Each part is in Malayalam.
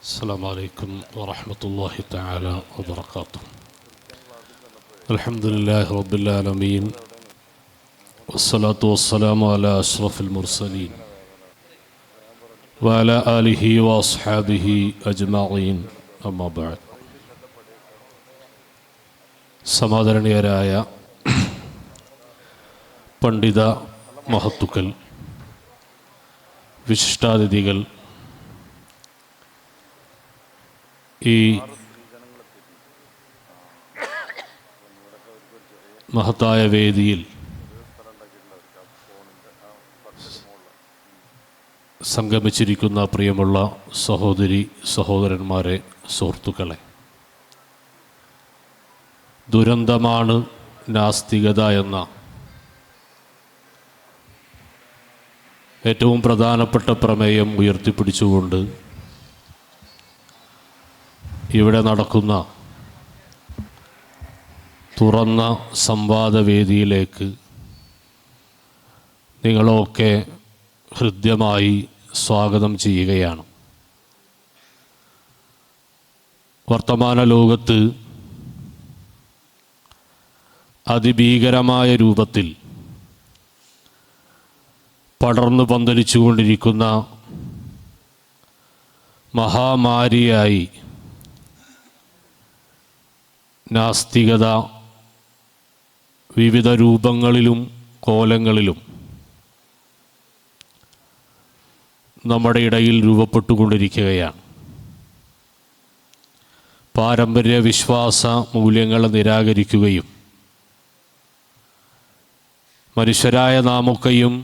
السلام عليكم ورحمة الله تعالى وبركاته. الحمد لله رب العالمين والصلاة والسلام على أشرف المرسلين وعلى آله وأصحابه أجمعين أما بعد. സമാദരണീയരായ പണ്ഡിത മഹത്തുക്കൾ, വിശിഷ്ടാതിഥികൾ, ഈ മഹത്തായ വേദിയിൽ സംഗമിച്ചിരിക്കുന്ന പ്രിയമുള്ള സഹോദരി സഹോദരന്മാരെ, സുഹൃത്തുക്കളെ, ദുരന്തമാണ് നാസ്തികത എന്ന ഏറ്റവും പ്രധാനപ്പെട്ട പ്രമേയം ഉയർത്തിപ്പിടിച്ചുകൊണ്ട് ഇവിടെ നടക്കുന്ന തുറന്ന സംവാദവേദിയിലേക്ക് നിങ്ങളൊക്കെ ഹൃദ്യമായി സ്വാഗതം ചെയ്യുകയാണ്. വർത്തമാന ലോകത്ത് അതിഭീകരമായ രൂപത്തിൽ പടർന്നു പന്തലിച്ചുകൊണ്ടിരിക്കുന്ന മഹാമാരിയായി നാസ്തികത വിവിധ രൂപങ്ങളിലും കോലങ്ങളിലും നമ്മുടെ ഇടയിൽ രൂപപ്പെട്ടുകൊണ്ടിരിക്കുകയാണ്. പാരമ്പര്യ വിശ്വാസ മൂല്യങ്ങളെ നിരാകരിക്കുകയും മനുഷ്യരായ നാമൊക്കെയും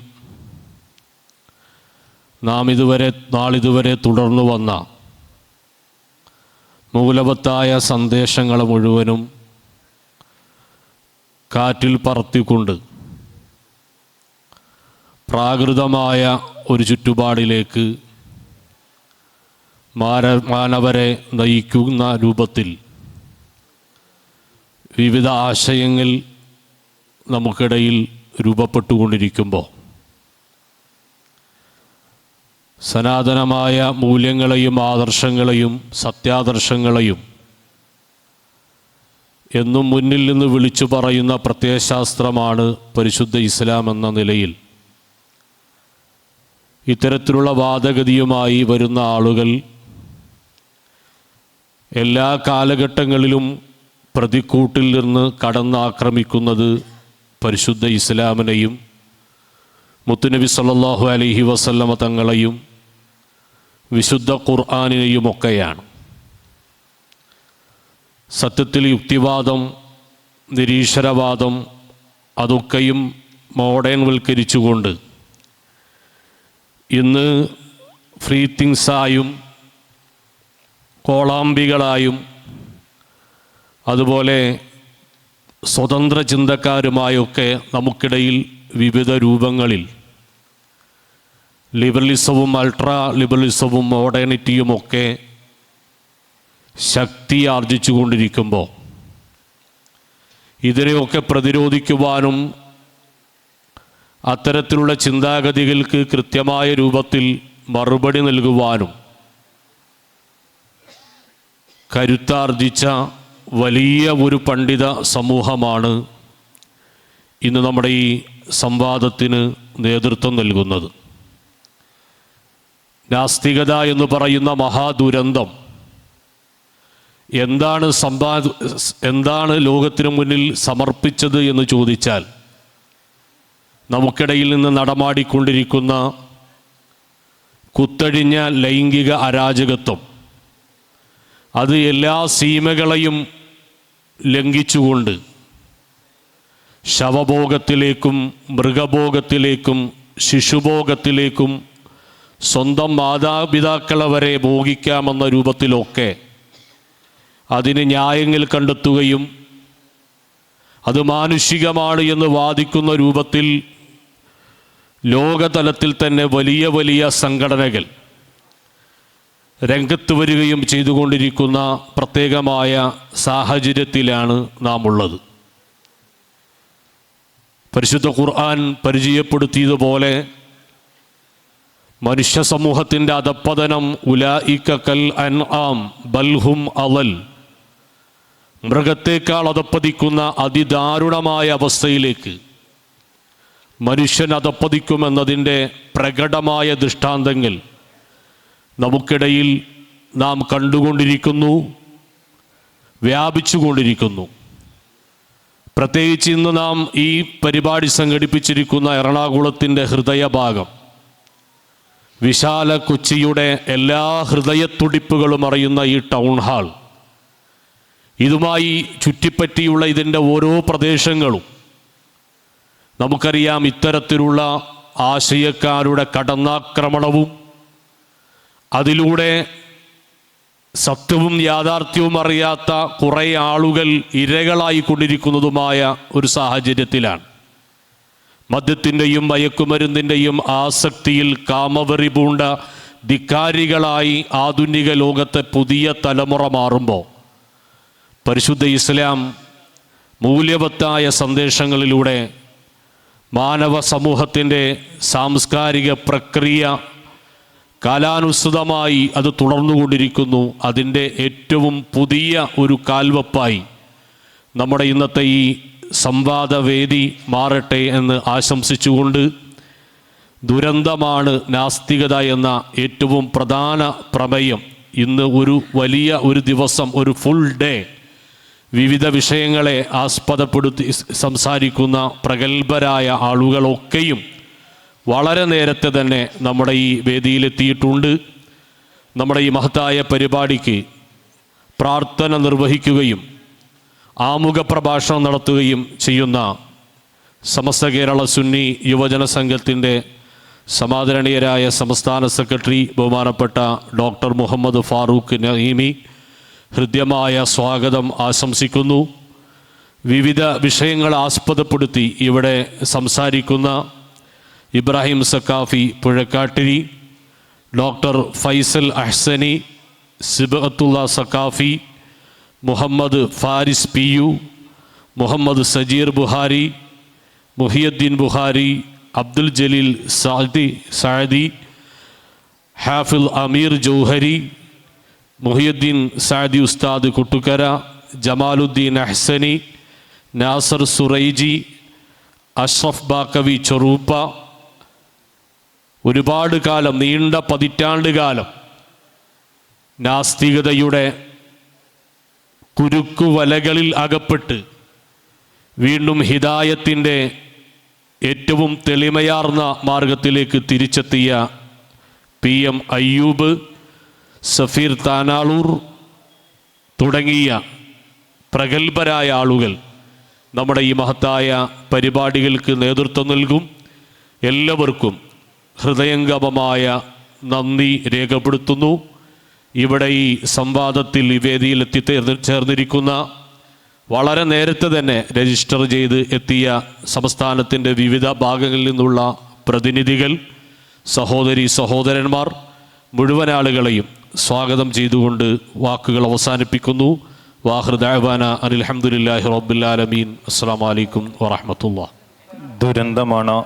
നാളിതുവരെ തുടർന്നു വന്ന മൂലവത്തായ സന്ദേശങ്ങൾ മുഴുവനും കാറ്റിൽ പറത്തിക്കൊണ്ട് പ്രാകൃതമായ ഒരു ചുറ്റുപാടിലേക്ക് മാനവരെ നയിക്കുന്ന രൂപത്തിൽ വിവിധ ആശയങ്ങൾ നമുക്കിടയിൽ രൂപപ്പെട്ടുകൊണ്ടിരിക്കുമ്പോൾ സനാതനമായ മൂല്യങ്ങളെയും ആദർശങ്ങളെയും സത്യാദർശങ്ങളെയും എന്നും മുന്നിൽ നിന്ന് വിളിച്ചു പറയുന്ന പ്രത്യയശാസ്ത്രമാണ് പരിശുദ്ധ ഇസ്ലാം എന്ന നിലയിൽ ഇത്തരത്തിലുള്ള വാദഗതിയുമായി വരുന്ന ആളുകൾ എല്ലാ കാലഘട്ടങ്ങളിലും പ്രതിക്കൂട്ടിൽ നിന്ന് കടന്നാക്രമിക്കുന്നത് പരിശുദ്ധ ഇസ്ലാമിനെയും മുത്തുനബി സല്ലല്ലാഹു അലൈഹി വസല്ലമ തങ്ങളെയും വിശുദ്ധ ഖുർആനിനെയുമൊക്കെയാണ്. സത്യത്തിൽ യുക്തിവാദം, നിരീശ്വരവാദം അതൊക്കെയും മോഡേൺവൽക്കരിച്ചുകൊണ്ട് ഇന്ന് ഫ്രീ തിങ്സായും കോളാമ്പികളായും അതുപോലെ സ്വതന്ത്ര ചിന്തക്കാരുമായൊക്കെ നമുക്കിടയിൽ വിവിധ രൂപങ്ങളിൽ ലിബറലിസവും അൾട്രാ ലിബറലിസവും മോഡേണിറ്റിയുമൊക്കെ ശക്തി ആർജിച്ചു കൊണ്ടിരിക്കുമ്പോൾ ഇതിനെയൊക്കെ പ്രതിരോധിക്കുവാനും അത്തരത്തിലുള്ള ചിന്താഗതികൾക്ക് കൃത്യമായ രൂപത്തിൽ മറുപടി നൽകുവാനും കരുത്താർജിച്ച വലിയ ഒരു പണ്ഡിത സമൂഹമാണ് ഇന്ന് നമ്മുടെ ഈ സംവാദത്തിന് നേതൃത്വം നൽകുന്നത്. നാസ്തികത എന്ന് പറയുന്ന മഹാദുരന്തം എന്താണ് ലോകത്തിന് മുന്നിൽ സമർപ്പിച്ചത് എന്ന് ചോദിച്ചാൽ, നമുക്കിടയിൽ നിന്ന് നടമാടിക്കൊണ്ടിരിക്കുന്ന കുത്തഴിഞ്ഞ ലൈംഗിക അരാജകത്വം, അത് എല്ലാ സീമകളെയും ലംഘിച്ചുകൊണ്ട് ശവഭോഗത്തിലേക്കും മൃഗഭോഗത്തിലേക്കും ശിശുഭോഗത്തിലേക്കും സ്വന്തം മാതാപിതാക്കളെ വരെ ഭോഗിക്കാമെന്ന രൂപത്തിലൊക്കെ അതിന് ന്യായങ്ങൾ കണ്ടെത്തുകയും അത് മാനുഷികമാണ് എന്ന് വാദിക്കുന്ന രൂപത്തിൽ ലോകതലത്തിൽ തന്നെ വലിയ വലിയ സംഘടനകൾ രംഗത്ത് വരികയും ചെയ്തുകൊണ്ടിരിക്കുന്ന പ്രത്യേകമായ സാഹചര്യത്തിലാണ് നാം ഉള്ളത്. പരിശുദ്ധ ഖുർആൻ പരിചയപ്പെടുത്തിയതുപോലെ മനുഷ്യ സമൂഹത്തിൻ്റെ അധപ്പതനം ഉലായിക കൽ അൻആം ബൽഹും അളൽ, മൃഗത്തേക്കാൾ അധപ്പതിക്കുന്ന അതിദാരുണമായ അവസ്ഥയിലേക്ക് മനുഷ്യൻ അധപ്പതിക്കുമെന്നതിൻ്റെ പ്രകടമായ ദൃഷ്ടാന്തങ്ങൾ നമുക്കിടയിൽ നാം കണ്ടുകൊണ്ടിരിക്കുന്നു, വ്യാപിച്ചുകൊണ്ടിരിക്കുന്നു. പ്രത്യേകിച്ച് ഇന്ന് നാം ഈ പരിപാടി സംഘടിപ്പിച്ചിരിക്കുന്ന എറണാകുളത്തിൻ്റെ ഹൃദയഭാഗം, വിശാല കൊച്ചിയുടെ എല്ലാ ഹൃദയത്തുടിപ്പുകളും അറിയുന്ന ഈ ടൗൺ ഹാൾ, ഇതുമായി ചുറ്റിപ്പറ്റിയുള്ള ഇതിൻ്റെ ഓരോ പ്രദേശങ്ങളും നമുക്കറിയാം ഇത്തരത്തിലുള്ള ആശയക്കാരുടെ കടന്നാക്രമണവും അതിലൂടെ സത്യവും യാഥാർത്ഥ്യവും അറിയാത്ത കുറേ ആളുകൾ ഇരകളായി കൊണ്ടിരിക്കുന്നതുമായ ഒരു സാഹചര്യത്തിലാണ്. മദ്യത്തിൻ്റെയും മയക്കുമരുന്നിൻ്റെയും ആസക്തിയിൽ കാമവെറി പൂണ്ട ധിക്കാരികളായി ആധുനിക ലോകത്തെ പുതിയ തലമുറ മാറുമ്പോൾ പരിശുദ്ധ ഇസ്ലാം മൂല്യവത്തായ സന്ദേശങ്ങളിലൂടെ മാനവ സമൂഹത്തിൻ്റെ സാംസ്കാരിക പ്രക്രിയ കാലാനുസൃതമായി അത് തുടർന്നുകൊണ്ടിരിക്കുന്നു. അതിൻ്റെ ഏറ്റവും പുതിയ ഒരു കാൽവെപ്പായി നമ്മുടെ ഇന്നത്തെ ഈ സംവാദവേദി മാറട്ടെ എന്ന് ആശംസിച്ചുകൊണ്ട്, ദുരന്തമാണ് നാസ്തികത എന്ന ഏറ്റവും പ്രധാന പ്രമേയം ഇന്ന് ഒരു ദിവസം, ഒരു ഫുൾ ഡേ വിവിധ വിഷയങ്ങളെ ആസ്പദപ്പെടുത്തി സംസാരിക്കുന്ന പ്രഗത്ഭരായ ആളുകളൊക്കെയും വളരെ നേരത്തെ തന്നെ നമ്മുടെ ഈ വേദിയിലെത്തിയിട്ടുണ്ട്. നമ്മുടെ ഈ മഹത്തായ പരിപാടിക്ക് പ്രാർത്ഥന നിർവഹിക്കുകയും ആമുഖ പ്രഭാഷണം നടത്തുകയും ചെയ്യുന്ന സമസ്ത കേരള സുന്നി യുവജന സംഘത്തിൻ്റെ സമാദരണീയരായ സംസ്ഥാന സെക്രട്ടറി ബഹുമാനപ്പെട്ട ഡോക്ടർ മുഹമ്മദ് ഫാറൂഖ് നഈമി ഹൃദ്യമായ സ്വാഗതം ആശംസിക്കുന്നു. വിവിധ വിഷയങ്ങൾ ആസ്പദപ്പെടുത്തി ഇവിടെ സംസാരിക്കുന്ന Ibrahim Saqafi Puzhakkattiri, doctor Faisal Ahsani, Sibgathulla Saqafi, Muhammad Faris P U, Muhammad Sajeer Buhari, Muhiyudheen Buhari, Abdul Jaleel Sadi, Hafil Ameer Jauhari, Muhiyuddin Saadi ഉസ്താദ് കുട്ടുക്കര, ജമാലുദ്ദീൻ അഹ്സനി, നാസർ സുറൈജി, അഷ്റഫ് ബാക്കവി ചെറൂപ്പ, ഒരുപാട് കാലം, നീണ്ട പതിറ്റാണ്ട് കാലം നാസ്തികതയുടെ കുരുക്കുവലകളിൽ അകപ്പെട്ട് വീണ്ടും ഹിദായത്തിൻ്റെ ഏറ്റവും തെളിമയാർന്ന മാർഗത്തിലേക്ക് തിരിച്ചെത്തിയ PM അയ്യൂബ്, സഫീർ താനാളൂർ തുടങ്ങിയ പ്രഗത്ഭരായ ആളുകൾ നമ്മുടെ ഈ മഹത്തായ പരിപാടികൾക്ക് നേതൃത്വം നൽകും. എല്ലാവർക്കും ഹൃദയംഗമമായ നന്ദി രേഖപ്പെടുത്തുന്നു. ഇവിടെ ഈ സംവാദത്തിൽ ഈ വേദിയിൽ ചേർന്നിരിക്കുന്ന വളരെ നേരത്തെ തന്നെ രജിസ്റ്റർ ചെയ്ത് എത്തിയ സംസ്ഥാനത്തിൻ്റെ വിവിധ ഭാഗങ്ങളിൽ നിന്നുള്ള പ്രതിനിധികൾ, സഹോദരി സഹോദരന്മാർ, മുഴുവൻ ആളുകളെയും സ്വാഗതം ചെയ്തുകൊണ്ട് വാക്കുകൾ അവസാനിപ്പിക്കുന്നു. വാഖിർ ദഅവാന അനിൽ ഹംദുലില്ലാഹി റബ്ബിൽ ആലമീൻ. അസ്സലാമു അലൈക്കും വറഹ്മത്തുള്ളാഹി. ദുരന്തമാണ്